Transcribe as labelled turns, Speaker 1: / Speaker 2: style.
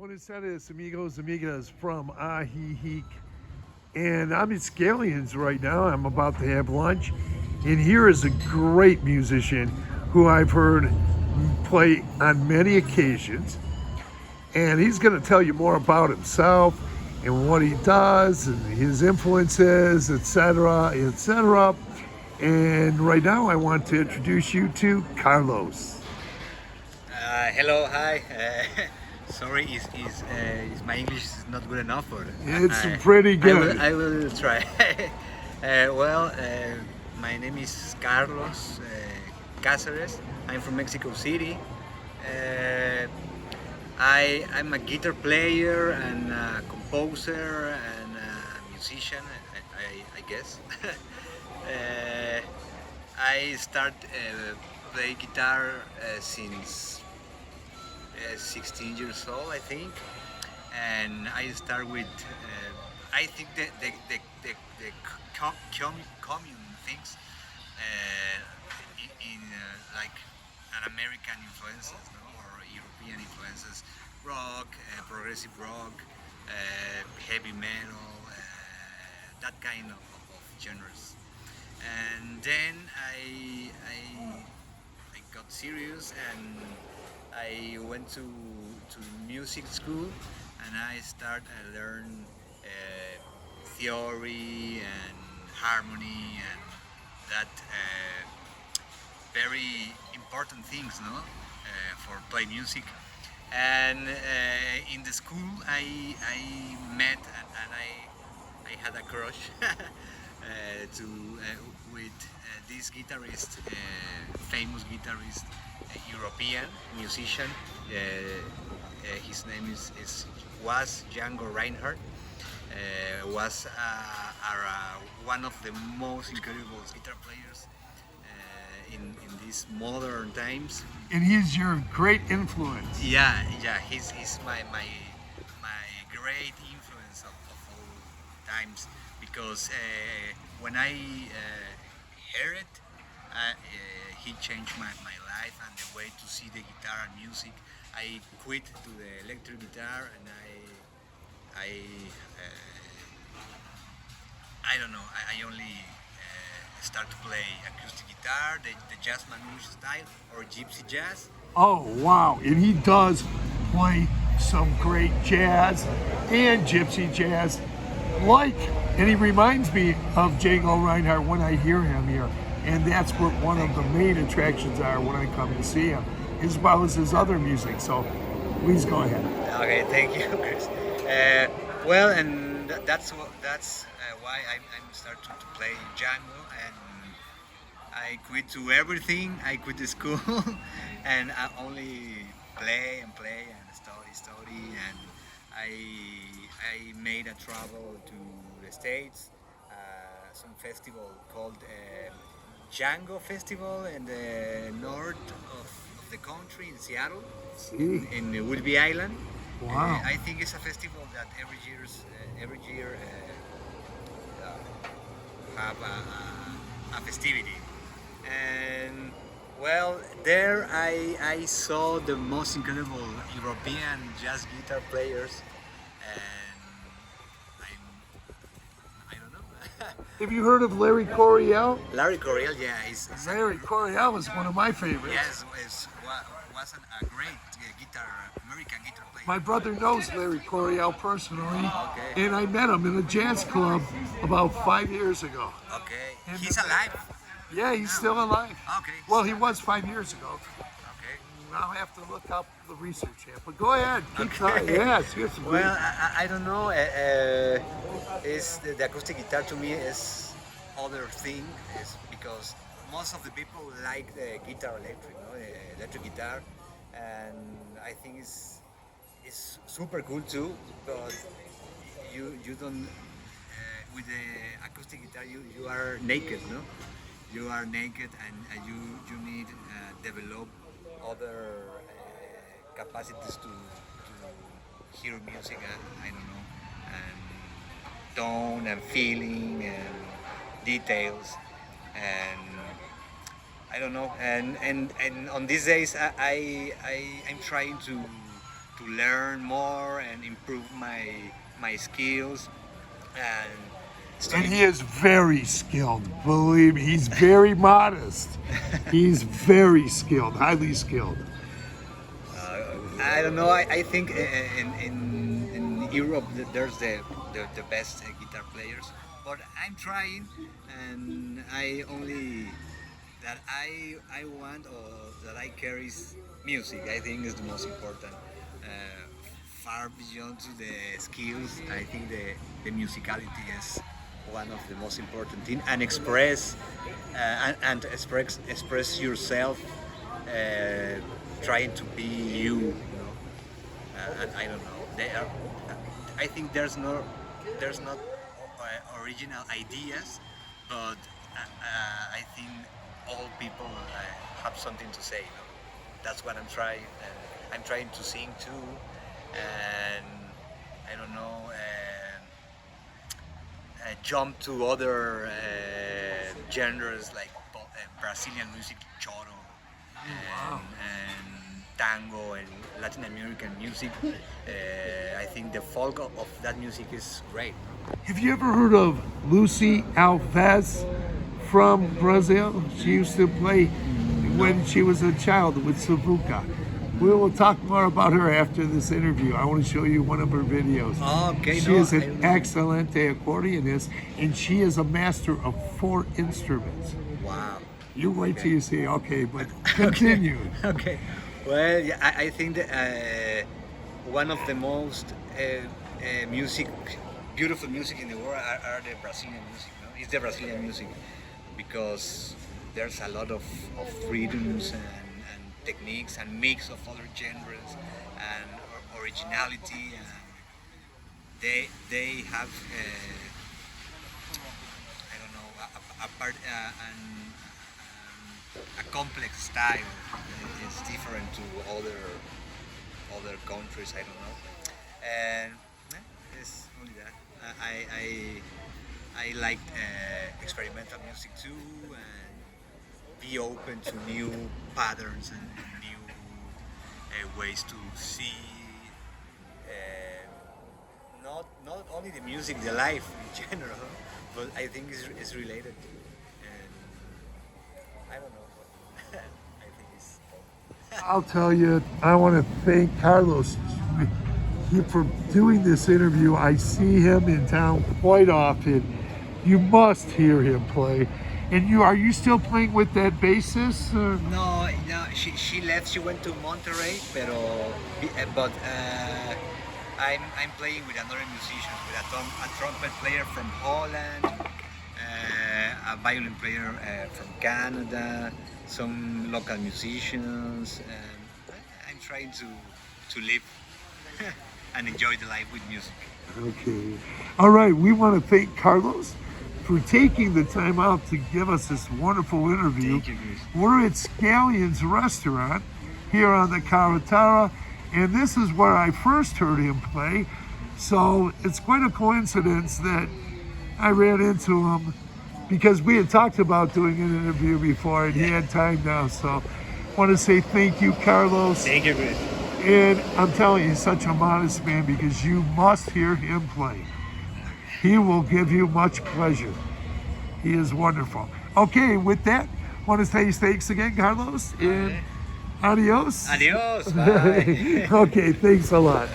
Speaker 1: Buenos tardes, amigos, amigas from AJIJIC. And I'm at Scallions right now. I'm about to have lunch. And here is a great musician who I've heard play on many occasions. And he's going to tell you more about himself and what he does and his influences, etc., etc. And right now I want to introduce you to Carlos.
Speaker 2: Hello, hi. Sorry, is my English is not good enough, or
Speaker 1: It's pretty good.
Speaker 2: I will try. My name is Carlos Cáceres. I'm from Mexico City. I'm a guitar player and a composer and a musician, I guess. I start play guitar since 16 years old, I think, and I start with I think the common things in like an American influences, no? Or European influences, rock, progressive rock, heavy metal, that kind of genres. And then I got serious and I went to music school and I start learn theory and harmony and that very important things, no, for play music. And in the school I met and I had a crush with this guitarist, famous guitarist, European musician. His name was Django Reinhardt. Was one of the most incredible guitar players in these modern times.
Speaker 1: And he's your great influence.
Speaker 2: Yeah, he's my great influence of all times because when I heard it, he changed my life and the way to see the guitar and music. I quit to the electric guitar and I don't know. I only start to play acoustic guitar, the jazz manouche style or gypsy jazz.
Speaker 1: Oh, wow. And he does play some great jazz and gypsy jazz. And he reminds me of Django Reinhardt when I hear him here. And that's what one of the main attractions are when I come to see him, as well as his other music. So please go ahead.
Speaker 2: Okay, thank you, Chris. And that's why I'm starting to play Django, and I quit to everything. I quit the school, and I only play and study, and I made a travel to the States, some festival called Django Festival in the north of the country in Seattle, in Whidbey Island.
Speaker 1: Wow.
Speaker 2: I think it's a festival that every year have a festivity. And well, there I saw the most incredible European jazz guitar players, and I don't know.
Speaker 1: Have you heard of Larry Coryell?
Speaker 2: Larry Coryell, yeah, he's
Speaker 1: Larry Coryell is one of my favorites.
Speaker 2: yes, was a great American guitar player.
Speaker 1: My brother knows Larry Coryell personally,
Speaker 2: Okay.
Speaker 1: and I met him in a jazz club about 5 years ago.
Speaker 2: Okay, he's alive.
Speaker 1: Yeah, he's still alive.
Speaker 2: Okay.
Speaker 1: Well, he was 5 years ago.
Speaker 2: Okay.
Speaker 1: I'll have to look up the research here. But go ahead, keep
Speaker 2: Okay.
Speaker 1: trying. Yes, here's some
Speaker 2: Well, I don't know. Is the acoustic guitar to me is other thing is because most of the people like the guitar electric, no? The electric guitar, and I think it's super cool too. But you don't with the acoustic guitar you are naked, no? You are naked and you need develop other capacities to hear music. I don't know, and tone and feeling and details, and I don't know. And on these days I'm trying to learn more and improve my skills and
Speaker 1: And
Speaker 2: study.
Speaker 1: he is very skilled. Believe me, he's very modest. He's very skilled, highly skilled.
Speaker 2: I don't know. I think in Europe there's the best guitar players, but I'm trying, and I only that I want or that I care is music. I think is the most important. Far beyond to the skills, I think the musicality is one of the most important thing, and express and express yourself, trying to be you. And I don't know. I think there's not original ideas, but I think all people have something to say. That's what I'm trying. I'm trying to sing too, and I don't know. Jump to other genres like Brazilian music, choro, and tango, and Latin American music. I think the folk of that music is great.
Speaker 1: Have you ever heard of Lucy Alves from Brazil? She used to play when she was a child with Savuka. We will talk more about her after this interview. I want to show you one of her videos.
Speaker 2: Oh, okay.
Speaker 1: She is an excellent accordionist, and she is a master of 4 instruments.
Speaker 2: Wow.
Speaker 1: You wait till you see. Okay, but continue.
Speaker 2: Okay. Well, yeah, I think that one of the most beautiful music in the world are the Brazilian music. No? It's the Brazilian music because there's a lot of rhythms and techniques and mix of other genres and originality, and they have I don't know a part a complex style. It's different to other countries. I don't know, and it's only that. I like experimental music too, and be open to new patterns and new ways to see not only the music, the life in general, but I think it's related. And I don't know. I think it's.
Speaker 1: I'll tell you, I want to thank Carlos for doing this interview. I see him in town quite often. You must hear him play. And are you still playing with that bassist? Or?
Speaker 2: No, she left. She went to Monterrey, but I'm playing with another musician, with a trumpet player from Holland, a violin player from Canada, some local musicians, and I'm trying to live and enjoy the life with music.
Speaker 1: Okay. All right. We want to thank Carlos for taking the time out to give us this wonderful interview.
Speaker 2: Thank you, Chris.
Speaker 1: We're at Scallion's restaurant here on the Carretera, and this is where I first heard him play. So it's quite a coincidence that I ran into him because we had talked about doing an interview before, and he had time now. So I want to say thank you, Carlos.
Speaker 2: Thank you, Chris.
Speaker 1: And I'm telling you, he's such a modest man because you must hear him play. He will give you much pleasure. He is wonderful. Okay, with that, I want to say thanks again, Carlos, and adios.
Speaker 2: Adios. Bye.
Speaker 1: Okay, thanks a lot.